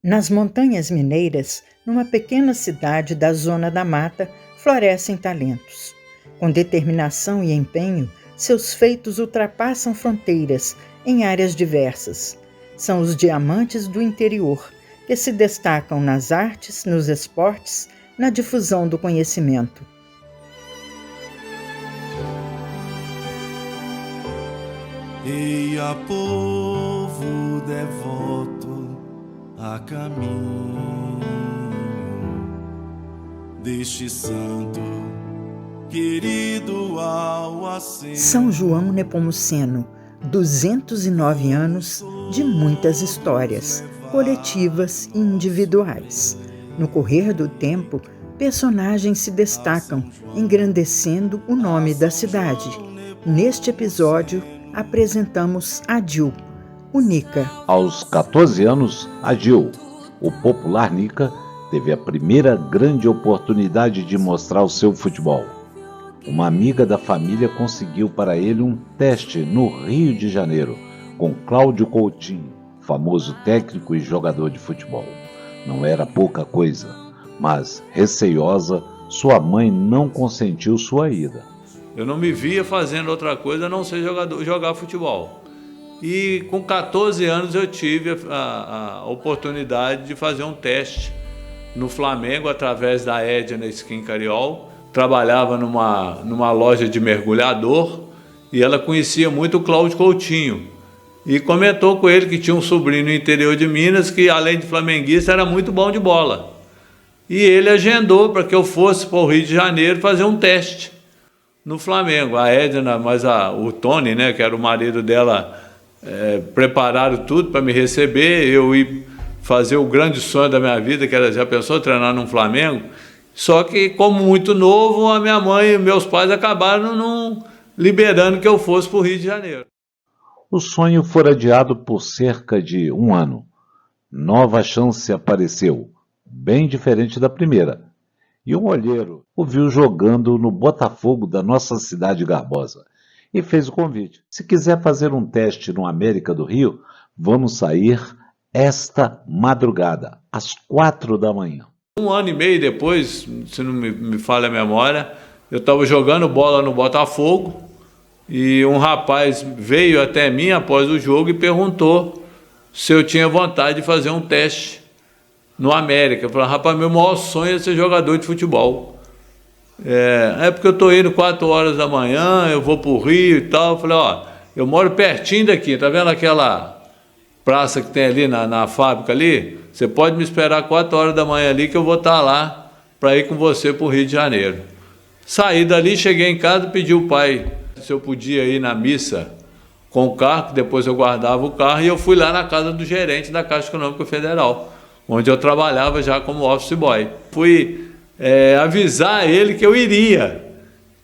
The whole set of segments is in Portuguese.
Nas Montanhas Mineiras, numa pequena cidade da Zona da Mata, florescem talentos. Com determinação e empenho, seus feitos ultrapassam fronteiras em áreas diversas. São os diamantes do interior, que se destacam nas artes, nos esportes, na difusão do conhecimento. Eia, povo devoto a caminho deste santo querido ao aceno. São João Nepomuceno, 209 anos de muitas histórias, coletivas e individuais. No correr do tempo, personagens se destacam, engrandecendo o nome da cidade. Neste episódio, apresentamos Adil, o Nica. Aos 14 anos, Adil, o popular Nica, teve a primeira grande oportunidade de mostrar o seu futebol. Uma amiga da família conseguiu para ele um teste no Rio de Janeiro, com Cláudio Coutinho, famoso técnico e jogador de futebol. Não era pouca coisa, mas, receiosa, sua mãe não consentiu sua ida. Eu não me via fazendo outra coisa a não ser jogar futebol. E com 14 anos eu tive a oportunidade de fazer um teste no Flamengo através da Edna Skin Cariol. Trabalhava numa loja de mergulhador e ela conhecia muito o Cláudio Coutinho. E comentou com ele que tinha um sobrinho no interior de Minas que, além de flamenguista, era muito bom de bola. E ele agendou para que eu fosse para o Rio de Janeiro fazer um teste no Flamengo. A Edna, mas o Tony, né, que era o marido dela, prepararam tudo para me receber. Eu ia fazer o grande sonho da minha vida, que era, já pensou, treinar no Flamengo. Só que, como muito novo, a minha mãe e meus pais acabaram não liberando que eu fosse para o Rio de Janeiro. O sonho foi adiado por cerca de um ano. Nova chance apareceu, bem diferente da primeira. E um olheiro o viu jogando no Botafogo da nossa cidade Garbosa e fez o convite. Se quiser fazer um teste no América do Rio, vamos sair esta madrugada, às 4 da manhã. Um ano e meio depois, se não me falha a memória, eu estava jogando bola no Botafogo e um rapaz veio até mim após o jogo e perguntou se eu tinha vontade de fazer um teste no América. Eu falei, rapaz, meu maior sonho é ser jogador de futebol. É porque eu estou indo 4 horas da manhã, eu vou para o Rio e tal. Eu falei, eu moro pertinho daqui, tá vendo aquela praça que tem ali na fábrica ali? Você pode me esperar 4 horas da manhã ali que eu vou estar lá para ir com você para o Rio de Janeiro. Saí dali, cheguei em casa, pedi ao pai se eu podia ir na missa com o carro, que depois eu guardava o carro, e eu fui lá na casa do gerente da Caixa Econômica Federal, onde eu trabalhava já como office boy. Fui avisar ele que eu iria,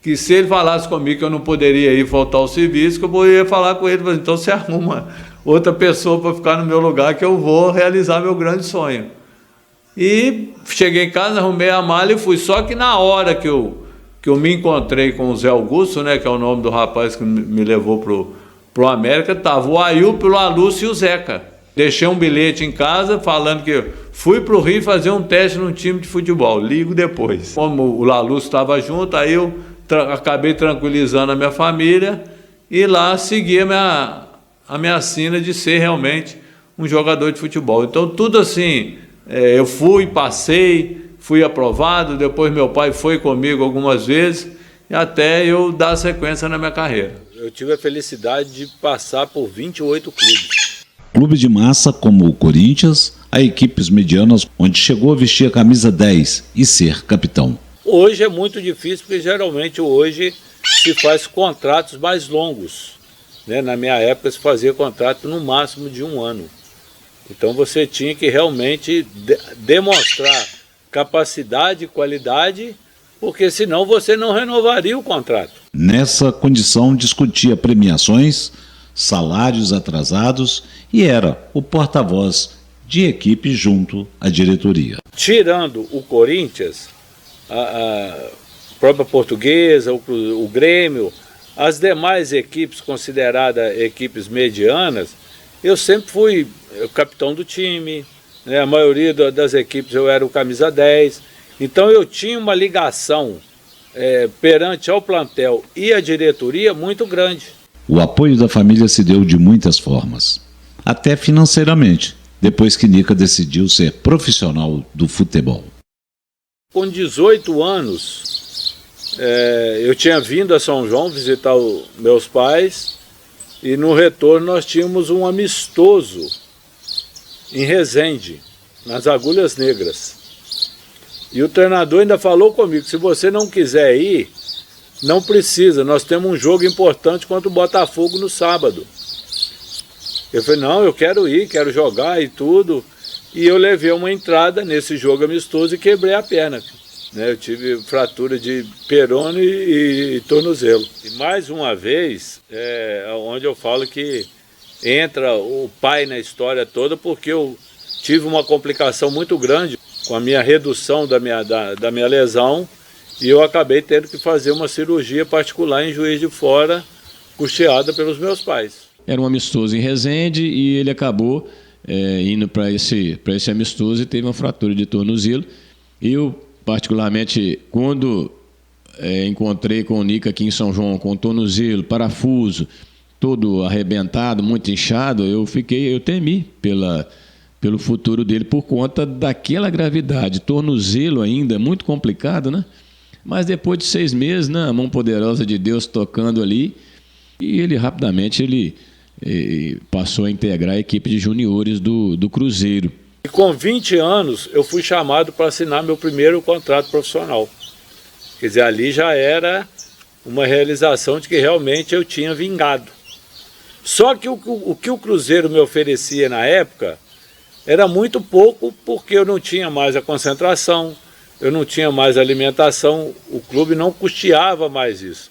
que se ele falasse comigo que eu não poderia ir faltar ao serviço, que eu ia falar com ele, então você arruma outra pessoa para ficar no meu lugar que eu vou realizar meu grande sonho. E cheguei em casa, arrumei a mala e fui. Só que na hora que eu me encontrei com o Zé Augusto, né, que é o nome do rapaz que me levou pro América, estava o Ailton, o Lalúcio e o Zeca. Deixei um bilhete em casa falando que fui para o Rio fazer um teste num time de futebol, ligo depois. Como o Lalúcio estava junto, aí eu acabei tranquilizando a minha família e lá segui a minha sina de ser realmente um jogador de futebol. Então tudo assim, eu fui aprovado, depois meu pai foi comigo algumas vezes, e até eu dar sequência na minha carreira. Eu tive a felicidade de passar por 28 clubes. Clube de massa como o Corinthians, a equipes medianas, onde chegou a vestir a camisa 10 e ser capitão. Hoje é muito difícil, porque geralmente hoje se faz contratos mais longos. Né? Na minha época se fazia contrato no máximo de 1 ano. Então você tinha que realmente demonstrar capacidade e qualidade, porque senão você não renovaria o contrato. Nessa condição discutia premiações, salários atrasados e era o porta-voz de equipe junto à diretoria. Tirando o Corinthians, a própria Portuguesa, o Grêmio, as demais equipes consideradas equipes medianas, eu sempre fui capitão do time, né? A maioria das equipes eu era o camisa 10. Então eu tinha uma ligação perante ao plantel e a diretoria muito grande. O apoio da família se deu de muitas formas, até financeiramente, depois que Nica decidiu ser profissional do futebol. Com 18 anos, eu tinha vindo a São João visitar meus pais e no retorno nós tínhamos um amistoso em Resende, nas Agulhas Negras. E o treinador ainda falou comigo, se você não quiser ir, não precisa, nós temos um jogo importante contra o Botafogo no sábado. Eu falei, não, eu quero ir, quero jogar e tudo. E eu levei uma entrada nesse jogo amistoso e quebrei a perna. Né? Eu tive fratura de perone e tornozelo. E mais uma vez, onde eu falo que entra o pai na história toda, porque eu tive uma complicação muito grande com a minha redução da minha lesão, e eu acabei tendo que fazer uma cirurgia particular em Juiz de Fora, custeada pelos meus pais. Era um amistoso em Resende e ele acabou indo para esse amistoso e teve uma fratura de tornozelo. Eu, particularmente, quando encontrei com o Nica aqui em São João, com tornozelo, parafuso, todo arrebentado, muito inchado, eu temi pelo futuro dele por conta daquela gravidade. Tornozelo ainda, muito complicado, né? Mas depois de 6 meses, né, a mão poderosa de Deus tocando ali, e ele rapidamente passou a integrar a equipe de juniores do Cruzeiro. E com 20 anos eu fui chamado para assinar meu primeiro contrato profissional. Quer dizer, ali já era uma realização de que realmente eu tinha vingado. Só que o que o Cruzeiro me oferecia na época era muito pouco, porque eu não tinha mais a concentração, eu não tinha mais alimentação, o clube não custeava mais isso.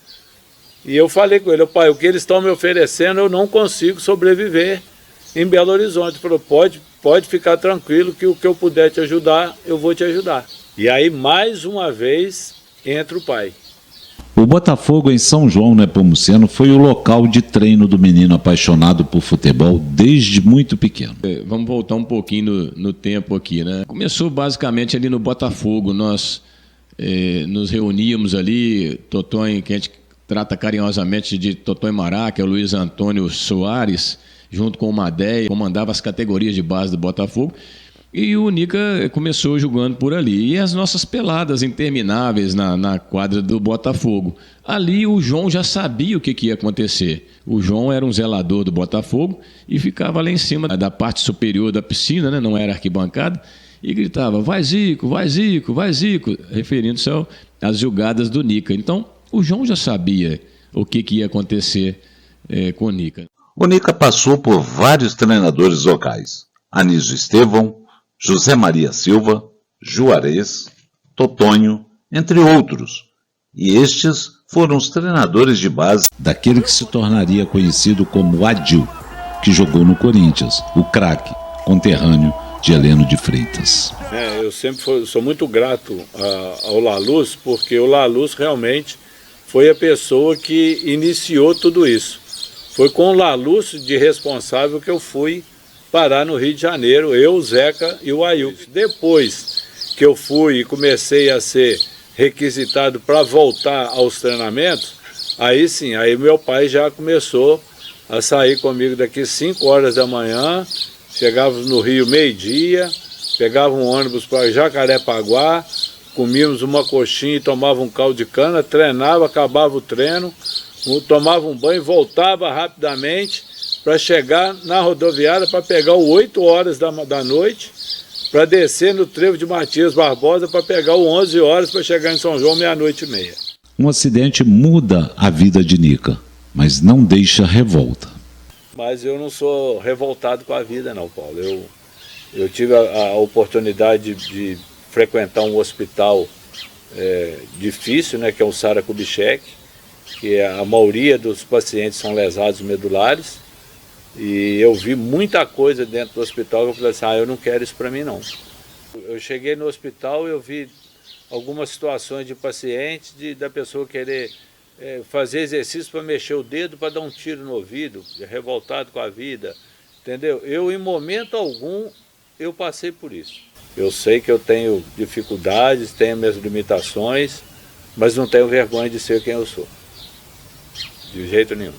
E eu falei com ele, pai, o que eles estão me oferecendo eu não consigo sobreviver em Belo Horizonte. Ele falou, pode ficar tranquilo que o que eu puder te ajudar, eu vou te ajudar. E aí, mais uma vez, entra o pai. O Botafogo em São João Nepomuceno foi o local de treino do menino apaixonado por futebol desde muito pequeno. Vamos voltar um pouquinho no tempo aqui, né? Começou basicamente ali no Botafogo. Nós nos reuníamos ali, Totonho, que a gente trata carinhosamente de Totonho Mará, que é o Luiz Antônio Soares, junto com o Madéia, comandava as categorias de base do Botafogo. E o Nica começou jogando por ali. E as nossas peladas intermináveis na quadra do Botafogo. Ali o João já sabia o que ia acontecer. O João era um zelador do Botafogo e ficava lá em cima da parte superior da piscina, né? Não era arquibancada, e gritava, vai Zico, vai Zico, vai Zico, referindo-se às jogadas do Nica. Então o João já sabia o que ia acontecer com o Nica. O Nica passou por vários treinadores locais. Anísio Estevão, José Maria Silva, Juarez, Totonho, entre outros. E estes foram os treinadores de base daquele que se tornaria conhecido como Adil, que jogou no Corinthians, o craque, conterrâneo de Heleno de Freitas. Eu sempre sou muito grato ao Laluz, porque o Laluz realmente foi a pessoa que iniciou tudo isso. Foi com o Laluz de responsável que eu fui parar no Rio de Janeiro, eu, o Zeca e o Ailton. Depois que eu fui e comecei a ser requisitado para voltar aos treinamentos, aí sim, aí meu pai já começou a sair comigo daqui 5 horas da manhã, chegávamos no Rio meio-dia, pegava um ônibus para Jacarepaguá, comíamos uma coxinha e tomava um caldo de cana, treinava, acabava o treino, tomava um banho, voltava rapidamente para chegar na rodoviária para pegar o 8 horas da noite, para descer no trevo de Matias Barbosa para pegar o 11 horas para chegar em São João 00:30. Um acidente muda a vida de Nica, mas não deixa revolta. Mas eu não sou revoltado com a vida não, Paulo. Eu tive a oportunidade de frequentar um hospital difícil, né, que é o Sara Kubitschek, que a maioria dos pacientes são lesados medulares. E eu vi muita coisa dentro do hospital que eu falei assim, eu não quero isso para mim não. Eu cheguei no hospital e eu vi algumas situações de pacientes, da pessoa querer fazer exercício para mexer o dedo, para dar um tiro no ouvido, revoltado com a vida, entendeu? Eu, em momento algum, eu passei por isso. Eu sei que eu tenho dificuldades, tenho minhas limitações, mas não tenho vergonha de ser quem eu sou. De jeito nenhum.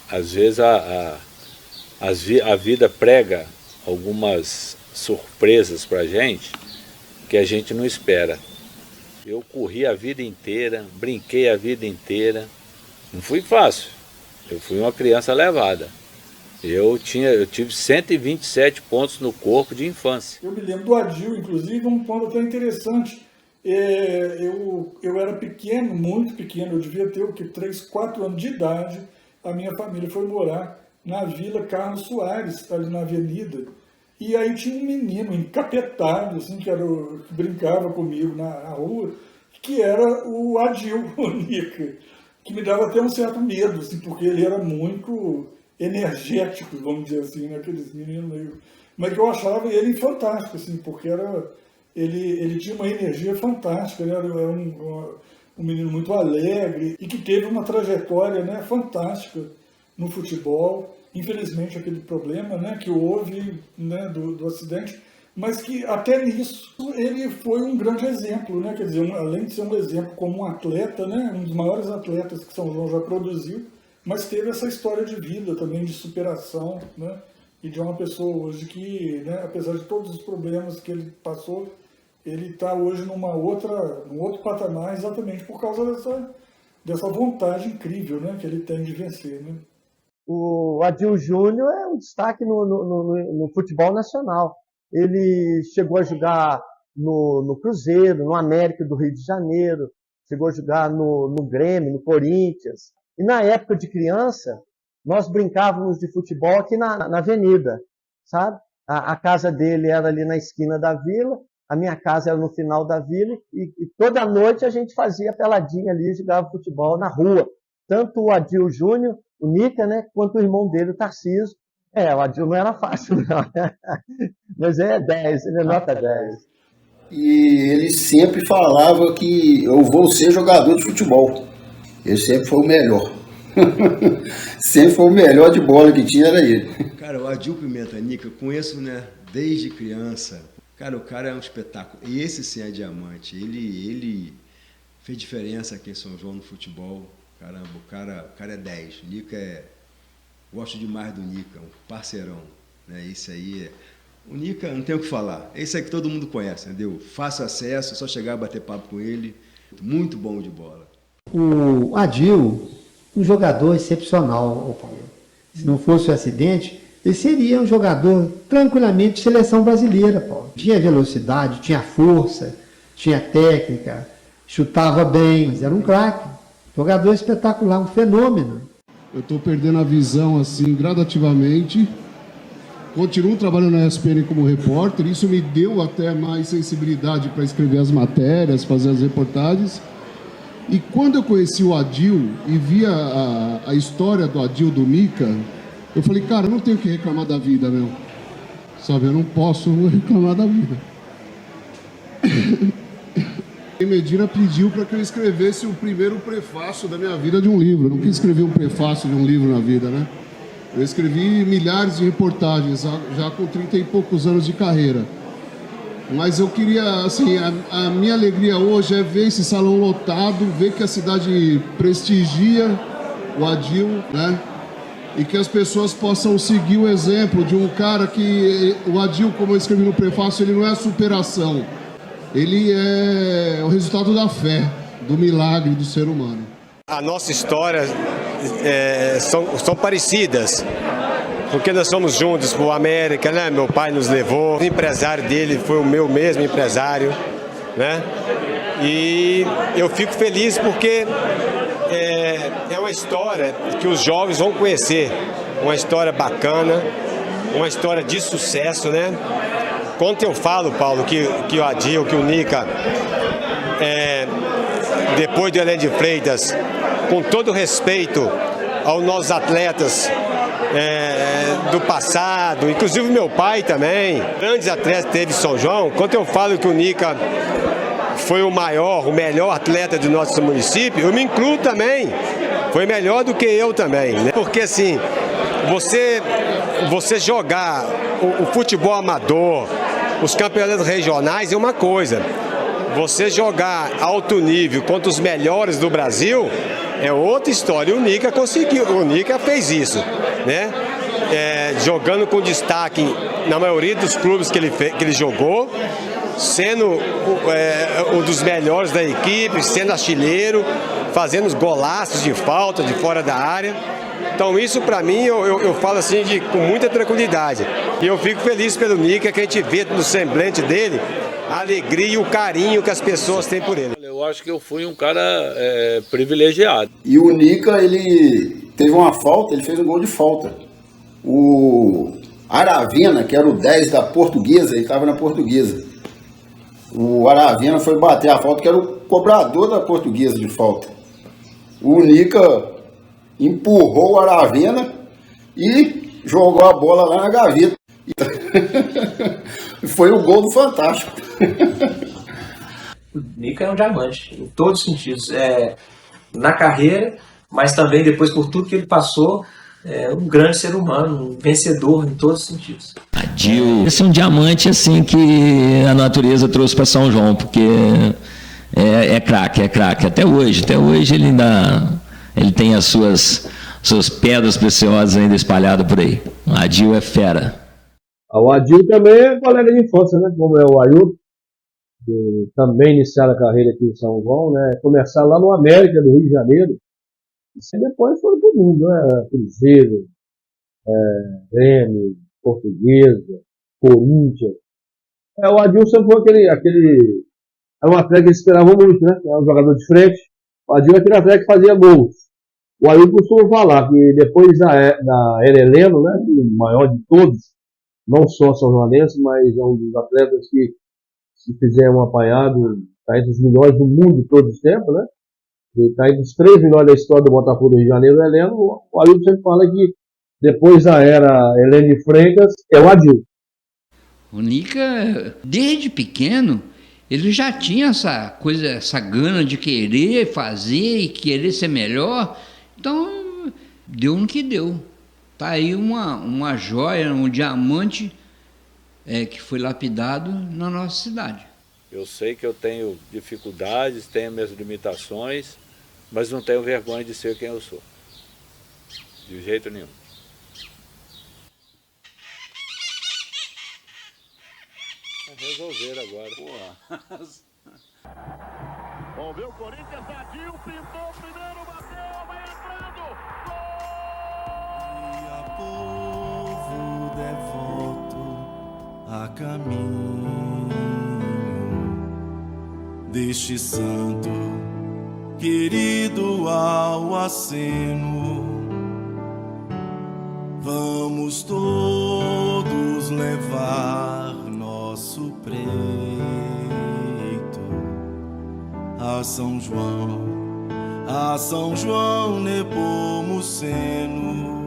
Às vezes a vida prega algumas surpresas pra gente que a gente não espera. Eu corri a vida inteira, brinquei a vida inteira. Não fui fácil. Eu fui uma criança levada. Eu tive 127 pontos no corpo de infância. Eu me lembro do Adil, inclusive, um ponto até interessante. Eu era pequeno, muito pequeno, eu devia ter 3, 4 anos de idade. A minha família foi morar na Vila Carlos Soares, ali na Avenida. E aí tinha um menino encapetado, assim, que brincava comigo na rua, que era o Adil, o Nica, que me dava até um certo medo, assim, porque ele era muito energético, vamos dizer assim, né, aqueles meninos meio... Mas que eu achava ele fantástico, assim, porque ele tinha uma energia fantástica, né, era um menino muito alegre e que teve uma trajetória, né, fantástica no futebol. Infelizmente, aquele problema, né, que houve, né, do acidente, mas que até nisso ele foi um grande exemplo, né, quer dizer, além de ser um exemplo como um atleta, né, um dos maiores atletas que São João já produziu, mas teve essa história de vida também, de superação, né, e de uma pessoa hoje que, né, apesar de todos os problemas que ele passou, ele está hoje num outro patamar, exatamente por causa dessa vontade incrível, né, que ele tem de vencer, né. O Adil Júnior é um destaque no futebol nacional. Ele chegou a jogar no Cruzeiro, no América do Rio de Janeiro, chegou a jogar no Grêmio, no Corinthians. E na época de criança, nós brincávamos de futebol aqui na avenida, sabe? A casa dele era ali na esquina da vila, a minha casa era no final da vila, e toda noite a gente fazia peladinha ali, jogava futebol na rua. Tanto o Adil Júnior, o Nica, né, quanto o irmão dele, o Tarcísio. O Adil não era fácil, não. Mas é 10, ele é nota 10. E ele sempre falava que eu vou ser jogador de futebol. Ele sempre foi o melhor. Sempre foi o melhor de bola que tinha, era ele. Cara, o Adil Pimenta Nica, eu conheço, né, desde criança. Cara, o cara é um espetáculo. E esse sim é diamante. Ele fez diferença aqui em São João no futebol. Caramba, o cara é 10. Nica gosto demais do Nica, um parceirão. Né? Esse aí o Nica, não tem o que falar. Esse aí que todo mundo conhece, entendeu? Fácil acesso, é só chegar e bater papo com ele. Muito bom de bola. O Adil, um jogador excepcional, Paulo. Se não fosse o acidente, ele seria um jogador tranquilamente de seleção brasileira, Paulo. Tinha velocidade, tinha força, tinha técnica, chutava bem, mas era um craque. Jogador espetacular, um fenômeno. Eu estou perdendo a visão assim gradativamente. Continuo trabalhando na ESPN como repórter. Isso me deu até mais sensibilidade para escrever as matérias, fazer as reportagens. E quando eu conheci o Adil e via a história do Adil, do Nica, eu falei, cara, eu não tenho que reclamar da vida, meu. Sabe, eu não posso reclamar da vida. Medina pediu para que eu escrevesse o primeiro prefácio da minha vida de um livro. Eu não quis escrever um prefácio de um livro na vida, né? Eu escrevi milhares de reportagens, já com 30 e poucos anos de carreira. Mas eu queria, assim, a minha alegria hoje é ver esse salão lotado, ver que a cidade prestigia o Adil, né? E que as pessoas possam seguir o exemplo de um cara que, o Adil, como eu escrevi no prefácio, ele não é superação. Ele é o resultado da fé, do milagre do ser humano. A nossa história são parecidas, porque nós somos juntos pro América, né? Meu pai nos levou, o empresário dele foi o meu mesmo empresário, né? E eu fico feliz porque é uma história que os jovens vão conhecer, uma história bacana, uma história de sucesso, né? Quando eu falo, Paulo, que o Adil, que o Nica, depois do Heleno de Freitas, com todo respeito aos nossos atletas do passado, inclusive meu pai também, grandes atletas teve São João, quando eu falo que o Nica foi o melhor atleta do nosso município, eu me incluo também, foi melhor do que eu também, né? Porque assim, você você jogar o futebol amador, os campeonatos regionais é uma coisa. Você jogar alto nível contra os melhores do Brasil é outra história. O Nica conseguiu, o Nica fez isso, né? Jogando com destaque na maioria dos clubes que ele jogou, sendo um dos melhores da equipe, sendo artilheiro, fazendo os golaços de falta de fora da área. Então isso para mim eu falo assim com muita tranquilidade. E eu fico feliz pelo Nica, que a gente vê no semblante dele a alegria e o carinho que as pessoas têm por ele. Eu acho que eu fui um cara privilegiado. E o Nica, ele teve uma falta, ele fez um gol de falta. O Aravena, que era o 10 da Portuguesa, ele estava na Portuguesa. O Aravena foi bater a falta, que era o cobrador da Portuguesa de falta. O Nica empurrou o Aravena e jogou a bola lá na gaveta. Foi o gol do Fantástico. O Nica é um diamante, em todos os sentidos. Na carreira, mas também depois por tudo que ele passou, um grande ser humano, um vencedor em todos os sentidos. Adil, esse é um diamante assim que a natureza trouxe para São João, porque é craque. Até hoje ele tem as suas pedras preciosas ainda espalhadas por aí. O Adil é fera. O Adil também é colega de infância, né? Como é o Ailton, que também iniciaram a carreira aqui em São João, né? Começaram lá no América do Rio de Janeiro. E depois foram pro mundo, né? Cruzeiro, Grêmio, Portuguesa, Corinthians. O Adil sempre foi aquele. Era um atleta que eles esperavam muito, né? Era um jogador de frente. O Adil é aquele atleta que fazia gols. O Ailton costuma falar que depois da era Heleno, né? O maior de todos, não só São Joanense, mas é um dos atletas que, se fizer um apanhado, está entre os melhores do mundo de todos os tempos, né? Ele está entre os 3 melhores da história do Botafogo do Rio de Janeiro, o Heleno. O Ailton sempre fala que depois da era Heleno de Freitas, é o Adil. O Nica, desde pequeno, ele já tinha essa gana de querer fazer e querer ser melhor. Então, deu no que deu. Está aí uma joia, um diamante que foi lapidado na nossa cidade. Eu sei que eu tenho dificuldades, tenho minhas limitações, mas não tenho vergonha de ser quem eu sou. De jeito nenhum. Resolver agora. Vamos ver o Corinthians, Adil, pintou primeiro, bateu, vai entrando. E a povo devoto a caminho deste santo querido ao aceno. Vamos todos levar nosso preito a São João Nepomuceno.